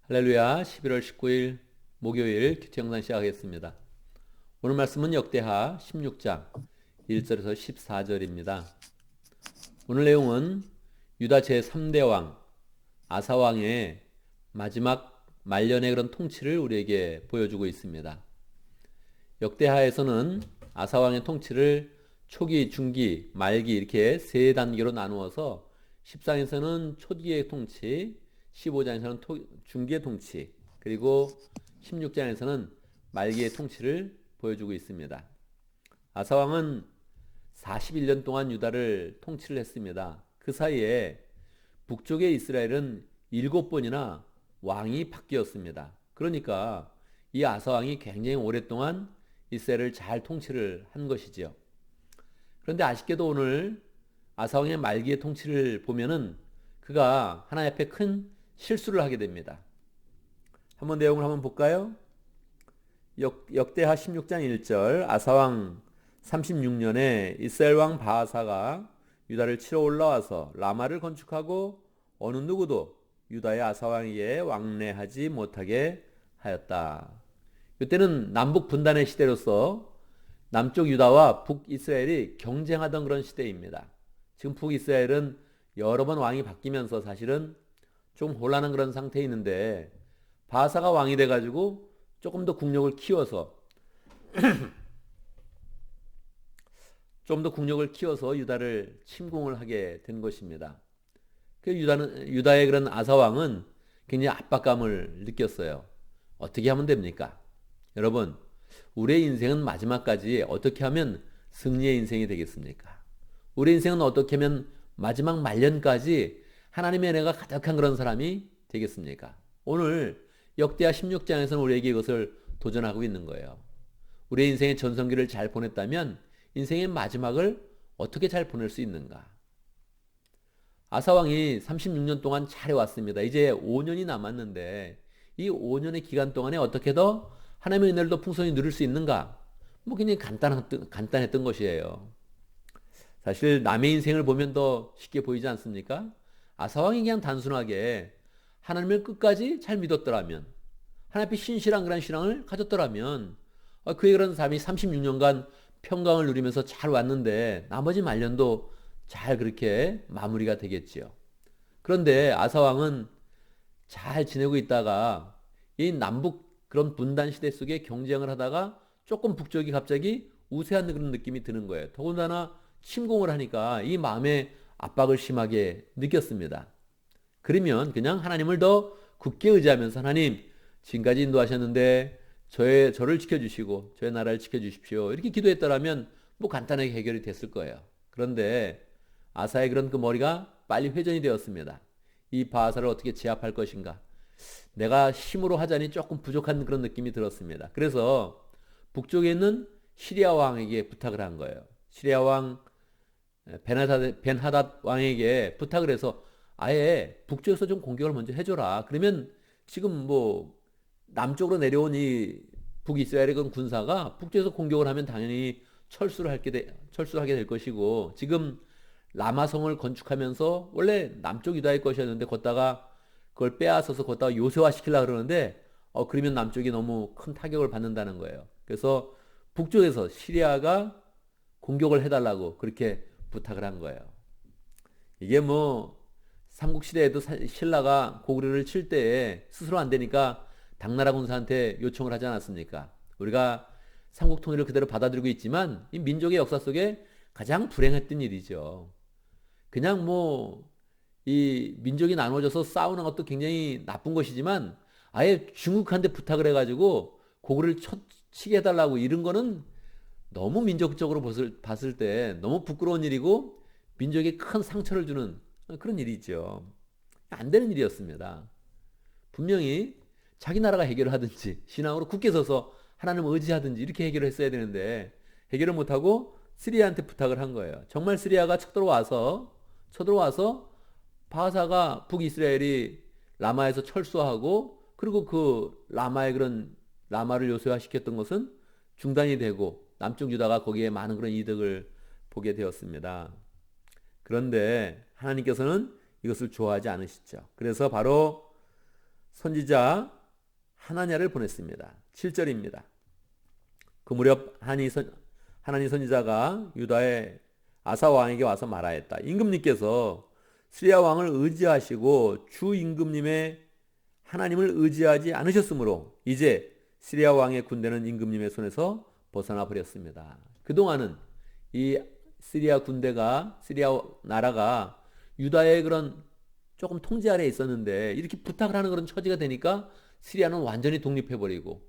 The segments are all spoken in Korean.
할렐루야. 11월 19일 목요일 큐티 영상 시작하겠습니다. 오늘 말씀은 역대하 16장 1절에서 14절입니다. 오늘 내용은 유다 제3대 왕 아사 왕의 마지막 말년의 그런 통치를 우리에게 보여주고 있습니다. 역대하에서는 아사 왕의 통치를 초기, 중기, 말기 이렇게 세 단계로 나누어서 10장에서는 초기의 통치, 15장에서는 중기의 통치, 그리고 16장에서는 말기의 통치를 보여주고 있습니다. 아사 왕은 41년 동안 유다를 통치를 했습니다. 그 사이에 북쪽의 이스라엘은 7번이나 왕이 바뀌었습니다. 그러니까 이 아사 왕이 굉장히 오랫동안 이스라엘을 잘 통치를 한 것이지요. 그런데 아쉽게도 오늘 아사 왕의 말기의 통치를 보면은 그가 하나님 앞에 큰 실수를 하게 됩니다. 한번 내용을 한번 볼까요? 역대하 16장 1절 아사 왕 36년에 이스라엘 왕 바하사가 유다를 치러 올라와서 라마를 건축하고 어느 누구도 유다의 아사 왕에게 왕래하지 못하게 하였다. 이때는 남북 분단의 시대로서 남쪽 유다와 북이스라엘이 경쟁하던 그런 시대입니다. 지금 북이스라엘은 여러 번 왕이 바뀌면서 사실은 좀 혼란한 그런 상태에 있는데 바하사가 왕이 돼가지고 조금 더 국력을 키워서 유다를 침공을 하게 된 것입니다. 그 유다의 그런 아사 왕은 굉장히 압박감을 느꼈어요. 어떻게 하면 됩니까? 여러분, 우리의 인생은 마지막까지 어떻게 하면 승리의 인생이 되겠습니까? 우리 인생은 어떻게 하면 마지막 말년까지 하나님의 은혜가 가득한 그런 사람이 되겠습니까? 오늘 역대하 16장에서는 우리에게 이것을 도전하고 있는 거예요. 우리의 인생의 전성기를 잘 보냈다면 인생의 마지막을 어떻게 잘 보낼 수 있는가? 아사왕이 36년 동안 잘해왔습니다. 이제 5년이 남았는데 이 5년의 기간 동안에 어떻게 더 하나님의 은혜를 더 풍성히 누릴 수 있는가? 굉장히 간단했던 것이에요. 사실 남의 인생을 보면 더 쉽게 보이지 않습니까? 아사왕이 그냥 단순하게 하나님을 끝까지 잘 믿었더라면, 하나님 앞에 신실한 그런 신앙을 가졌더라면, 그의 그런 삶이 36년간 평강을 누리면서 잘 왔는데 나머지 말년도 잘 그렇게 마무리가 되겠지요. 그런데 아사왕은 잘 지내고 있다가 이 남북 그런 분단 시대 속에 경쟁을 하다가 조금 북쪽이 갑자기 우세한 그런 느낌이 드는 거예요. 더군다나 침공을 하니까 이 마음에 압박을 심하게 느꼈습니다. 그러면 그냥 하나님을 더 굳게 의지하면서 하나님 지금까지 인도하셨는데 저를 지켜주시고 저의 나라를 지켜주십시오. 이렇게 기도했더라면 간단하게 해결이 됐을 거예요. 그런데 아사의 그런 그 머리가 빨리 회전이 되었습니다. 이 바하사를 어떻게 제압할 것인가? 내가 힘으로 하자니 조금 부족한 그런 느낌이 들었습니다. 그래서 북쪽에 있는 시리아 왕에게 부탁을 한 거예요. 시리아 왕 벤하닷 왕에게 부탁을 해서 아예 북쪽에서 좀 공격을 먼저 해줘라. 그러면 지금 남쪽으로 내려온 이 북이스라엘의 군사가 북쪽에서 공격을 하면 당연히 철수하게 될 것이고 지금 라마성을 건축하면서 원래 남쪽 유다의 것이었는데 걷다가 그걸 빼앗아서 걷다가 요새화 시키려고 그러는데 그러면 남쪽이 너무 큰 타격을 받는다는 거예요. 그래서 북쪽에서 시리아가 공격을 해달라고 그렇게 부탁을 한 거예요. 이게 삼국시대에도 신라가 고구려를 칠 때에 스스로 안 되니까 당나라 군사한테 요청을 하지 않았습니까? 우리가 삼국 통일을 그대로 받아들이고 있지만 이 민족의 역사 속에 가장 불행했던 일이죠. 그냥 이 민족이 나눠져서 싸우는 것도 굉장히 나쁜 것이지만 아예 중국한테 부탁을 해가지고 고구려를 치게 해달라고 이런 거는 너무 민족적으로 봤을 때 너무 부끄러운 일이고 민족에 큰 상처를 주는 그런 일이죠. 안 되는 일이었습니다. 분명히 자기 나라가 해결을 하든지 신앙으로 굳게 서서 하나님을 의지하든지 이렇게 해결을 했어야 되는데 해결을 못하고 시리아한테 부탁을 한 거예요. 정말 시리아가 쳐들어와서 바하사가 북이스라엘이 라마에서 철수하고 그리고 그 라마를 요새화시켰던 것은 중단이 되고 남쪽 유다가 거기에 많은 그런 이득을 보게 되었습니다. 그런데 하나님께서는 이것을 좋아하지 않으시죠. 그래서 바로 선지자 하나냐를 보냈습니다. 7절입니다. 그 무렵 하나니 선지자가 유다의 아사 왕에게 와서 말하였다. 임금님께서 시리아 왕을 의지하시고 주 임금님의 하나님을 의지하지 않으셨으므로 이제 시리아 왕의 군대는 임금님의 손에서 벗어나 버렸습니다. 그동안은 이 시리아 나라가 유다의 그런 조금 통제 아래에 있었는데 이렇게 부탁을 하는 그런 처지가 되니까 시리아는 완전히 독립해버리고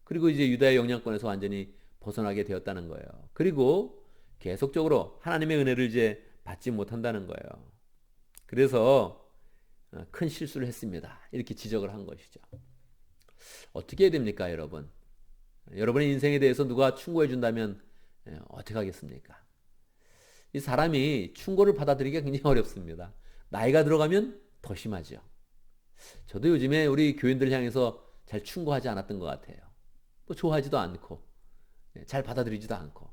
그리고 이제 유다의 영향권에서 완전히 벗어나게 되었다는 거예요. 그리고 계속적으로 하나님의 은혜를 이제 받지 못한다는 거예요. 그래서 큰 실수를 했습니다. 이렇게 지적을 한 것이죠. 어떻게 해야 됩니까, 여러분? 여러분의 인생에 대해서 누가 충고해 준다면 어떻게 하겠습니까? 이 사람이 충고를 받아들이기가 굉장히 어렵습니다. 나이가 들어가면 더 심하죠. 저도 요즘에 우리 교인들 향해서 잘 충고하지 않았던 것 같아요. 뭐 좋아하지도 않고 잘 받아들이지도 않고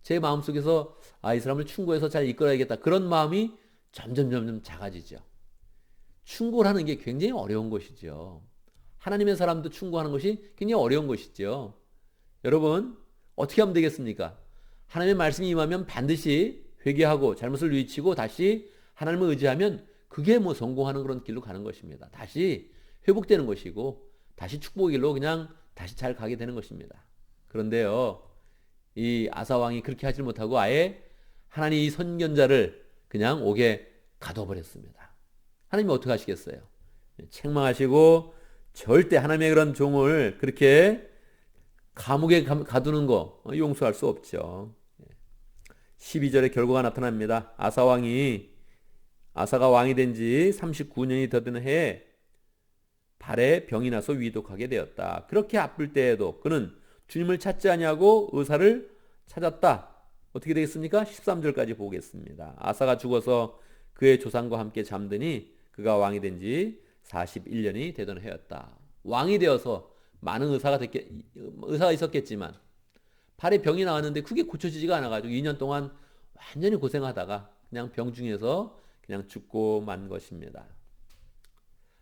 제 마음속에서 이 사람을 충고해서 잘 이끌어야겠다 그런 마음이 점점 작아지죠. 충고를 하는 게 굉장히 어려운 것이죠. 하나님의 사람도 충고하는 것이 굉장히 어려운 것이죠. 여러분 어떻게 하면 되겠습니까? 하나님의 말씀이 임하면 반드시 회개하고 잘못을 뉘우치고 다시 하나님을 의지하면 그게 뭐 성공하는 그런 길로 가는 것입니다. 다시 회복되는 것이고 다시 축복의 길로 그냥 다시 잘 가게 되는 것입니다. 그런데요, 이 아사 왕이 그렇게 하지 못하고 아예 하나님 이 선견자를 그냥 옥에 가둬버렸습니다. 하나님이 어떻게 하시겠어요? 책망하시고 절대 하나님의 그런 종을 그렇게 감옥에 가두는 거 용서할 수 없죠. 12절에 결과가 나타납니다. 아사가 왕이 된 지 39년이 더 된 해에 발에 병이 나서 위독하게 되었다. 그렇게 아플 때에도 그는 주님을 찾지 아니하고 의사를 찾았다. 어떻게 되겠습니까? 13절까지 보겠습니다. 아사가 죽어서 그의 조상과 함께 잠드니 그가 왕이 된 지 41년이 되던 해였다. 왕이 되어서 많은 의사가 있었겠지만 발에 병이 나왔는데 그게 고쳐지지가 않아가지고 2년 동안 완전히 고생하다가 그냥 병중에서 그냥 죽고 만 것입니다.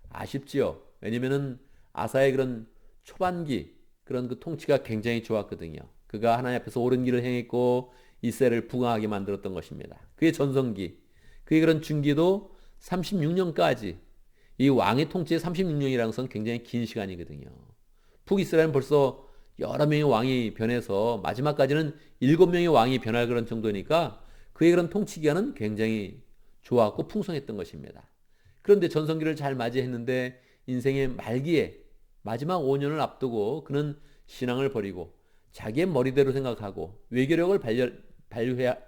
아쉽지요. 왜냐면은 아사의 그런 초반기 그런 그 통치가 굉장히 좋았거든요. 그가 하나님 앞에서 옳은 길을 행했고 이스라엘을 부강하게 만들었던 것입니다. 그의 전성기, 그의 그런 중기도 36년까지 이 왕의 통치의 36년이라는 것은 굉장히 긴 시간이거든요. 북이스라엘은 벌써 여러 명의 왕이 변해서 마지막까지는 7명의 왕이 변할 그런 정도니까 그의 그런 통치 기간은 굉장히 좋았고 풍성했던 것입니다. 그런데 전성기를 잘 맞이했는데 인생의 말기에 마지막 5년을 앞두고 그는 신앙을 버리고 자기의 머리대로 생각하고 외교력을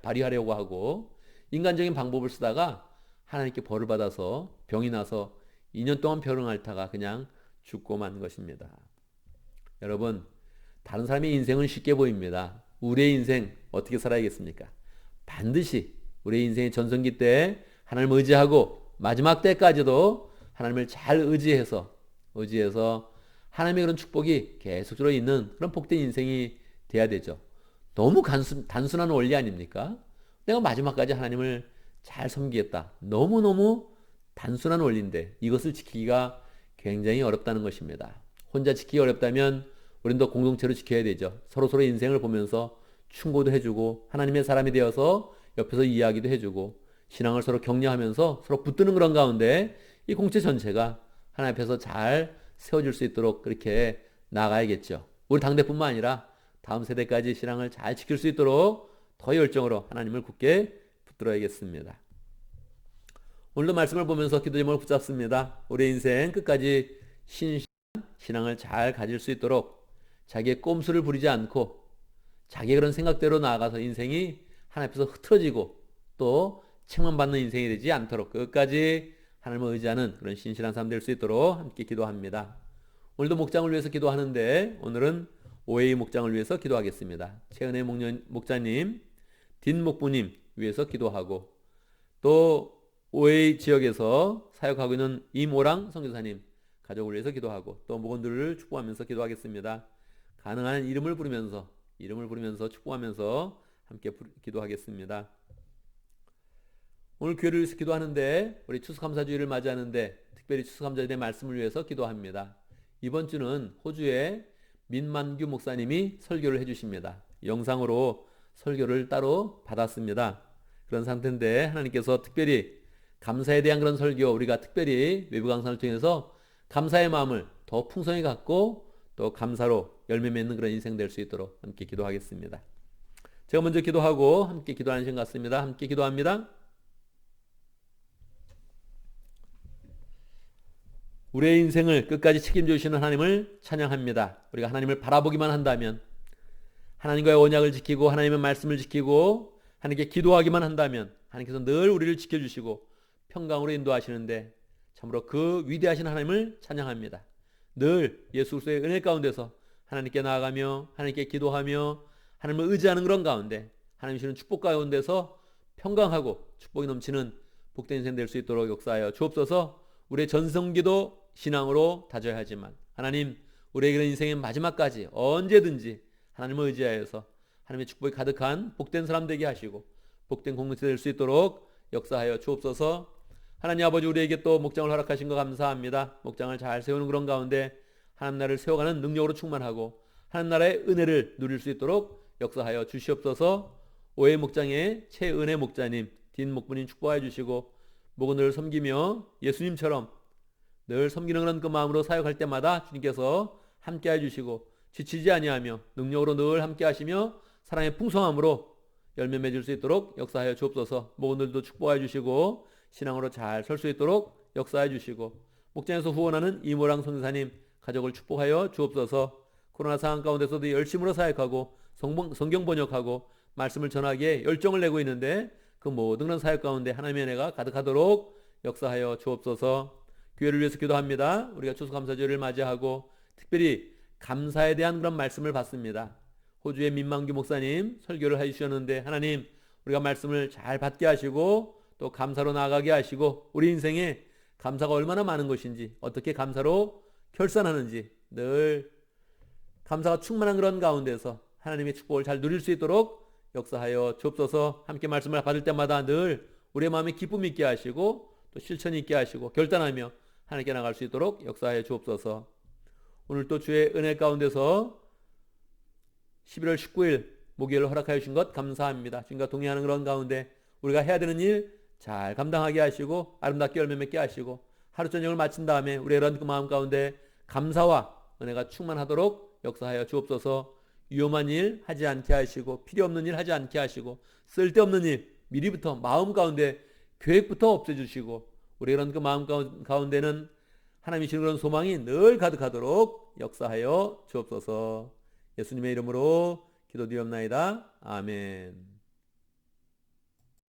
발휘하려고 하고 인간적인 방법을 쓰다가 하나님께 벌을 받아서 병이 나서 2년 동안 병을 앓다가 그냥 죽고 만 것입니다. 여러분, 다른 사람의 인생은 쉽게 보입니다. 우리의 인생 어떻게 살아야겠습니까? 반드시 우리의 인생의 전성기 때 하나님을 의지하고 마지막 때까지도 하나님을 잘 의지해서 하나님의 그런 축복이 계속적으로 있는 그런 복된 인생이 돼야 되죠. 너무 단순한 원리 아닙니까? 내가 마지막까지 하나님을 잘 섬기겠다. 너무너무 단순한 원리인데 이것을 지키기가 굉장히 어렵다는 것입니다. 혼자 지키기 어렵다면 우리는 더 공동체로 지켜야 되죠. 서로 인생을 보면서 충고도 해주고 하나님의 사람이 되어서 옆에서 이야기도 해주고 신앙을 서로 격려하면서 서로 붙드는 그런 가운데 이 공체 전체가 하나님 앞에서 잘 세워질 수 있도록 그렇게 나가야겠죠. 우리 당대뿐만 아니라 다음 세대까지 신앙을 잘 지킬 수 있도록 더 열정으로 하나님을 굳게 붙들어야겠습니다. 오늘도 말씀을 보면서 기도 제목을 붙잡습니다. 우리 인생 끝까지 신실한 신앙을 잘 가질 수 있도록 자기의 꼼수를 부리지 않고 자기의 그런 생각대로 나아가서 인생이 하나님 앞에서 흐트러지고 또 책망받는 인생이 되지 않도록 끝까지 하나님을 의지하는 그런 신실한 사람 될 수 있도록 함께 기도합니다. 오늘도 목장을 위해서 기도하는데 오늘은 오웨이 목장을 위해서 기도하겠습니다. 최은혜 목자님, 딘 목부님 위해서 기도하고 또 오웨이 지역에서 사역하고 있는 이모랑 선교사님 가족을 위해서 기도하고 또 목원들을 축복하면서 기도하겠습니다. 가능한 이름을 부르면서 축복하면서 함께 기도하겠습니다. 오늘 교회를 위해서 기도하는데 우리 추수감사주일을 맞이하는데 특별히 추수감사절의 말씀을 위해서 기도합니다. 이번 주는 호주의 민만규 목사님이 설교를 해주십니다. 영상으로 설교를 따로 받았습니다. 그런 상태인데 하나님께서 특별히 감사에 대한 그런 설교, 우리가 특별히 외부 강산을 통해서 감사의 마음을 더 풍성히 갖고 또 감사로 열매 맺는 그런 인생 될 수 있도록 함께 기도하겠습니다. 제가 먼저 기도하고 함께 기도하는 시간 같습니다. 함께 기도합니다. 우리의 인생을 끝까지 책임져 주시는 하나님을 찬양합니다. 우리가 하나님을 바라보기만 한다면, 하나님과의 언약을 지키고 하나님의 말씀을 지키고 하나님께 기도하기만 한다면 하나님께서 늘 우리를 지켜주시고 평강으로 인도하시는데 참으로 그 위대하신 하나님을 찬양합니다. 늘 예수 그리스도의 은혜 가운데서 하나님께 나아가며 하나님께 기도하며 하나님을 의지하는 그런 가운데 하나님 주시는 축복 가운데서 평강하고 축복이 넘치는 복된 인생 될 수 있도록 역사하여 주옵소서. 우리의 전성기도 신앙으로 다져야 하지만 하나님 우리의 그런 인생의 마지막까지 언제든지 하나님을 의지하여서 하나님의 축복이 가득한 복된 사람 되게 하시고 복된 공동체 될 수 있도록 역사하여 주옵소서. 하나님 아버지, 우리에게 또 목장을 허락하신 거 감사합니다. 목장을 잘 세우는 그런 가운데 하나님 나라를 세워가는 능력으로 충만하고 하나님 나라의 은혜를 누릴 수 있도록 역사하여 주시옵소서. 오해 목장의 최은혜 목자님, 딘 목부님 축복하여 주시고 목은 늘 섬기며 예수님처럼 늘 섬기는 그런 그 마음으로 사역할 때마다 주님께서 함께해 주시고 지치지 아니하며 능력으로 늘 함께하시며 사랑의 풍성함으로 열매 맺을 수 있도록 역사하여 주옵소서. 목원들도 축복하여 주시고 신앙으로 잘 설 수 있도록 역사해 주시고 목장에서 후원하는 이모랑 선교사님 가족을 축복하여 주옵소서. 코로나 상황 가운데서도 열심으로 사역하고 성경 번역하고 말씀을 전하기에 열정을 내고 있는데 그 모든 그런 사역 가운데 하나님의 은혜가 가득하도록 역사하여 주옵소서. 교회를 위해서 기도합니다. 우리가 추수감사절을 맞이하고 특별히 감사에 대한 그런 말씀을 받습니다. 호주의 민만규 목사님 설교를 해주셨는데 하나님 우리가 말씀을 잘 받게 하시고 또 감사로 나아가게 하시고 우리 인생에 감사가 얼마나 많은 것인지 어떻게 감사로 결산하는지 늘 감사가 충만한 그런 가운데서 하나님의 축복을 잘 누릴 수 있도록 역사하여 주옵소서. 함께 말씀을 받을 때마다 늘 우리의 마음에 기쁨이 있게 하시고 또 실천이 있게 하시고 결단하며 하나님께 나갈 수 있도록 역사하여 주옵소서. 오늘 또 주의 은혜 가운데서 11월 19일 목요일을 허락하여 주신 것 감사합니다. 주님과 동행하는 그런 가운데 우리가 해야 되는 일 잘 감당하게 하시고 아름답게 열매 맺게 하시고 하루 저녁을 마친 다음에 우리의 이런 그 마음 가운데 감사와 은혜가 충만하도록 역사하여 주옵소서. 위험한 일 하지 않게 하시고 필요 없는 일 하지 않게 하시고 쓸데없는 일 미리부터 마음 가운데 계획부터 없애주시고 우리 이런 그 마음 가운데는 하나님이 주시는 그런 소망이 늘 가득하도록 역사하여 주옵소서. 예수님의 이름으로 기도드리옵나이다. 아멘.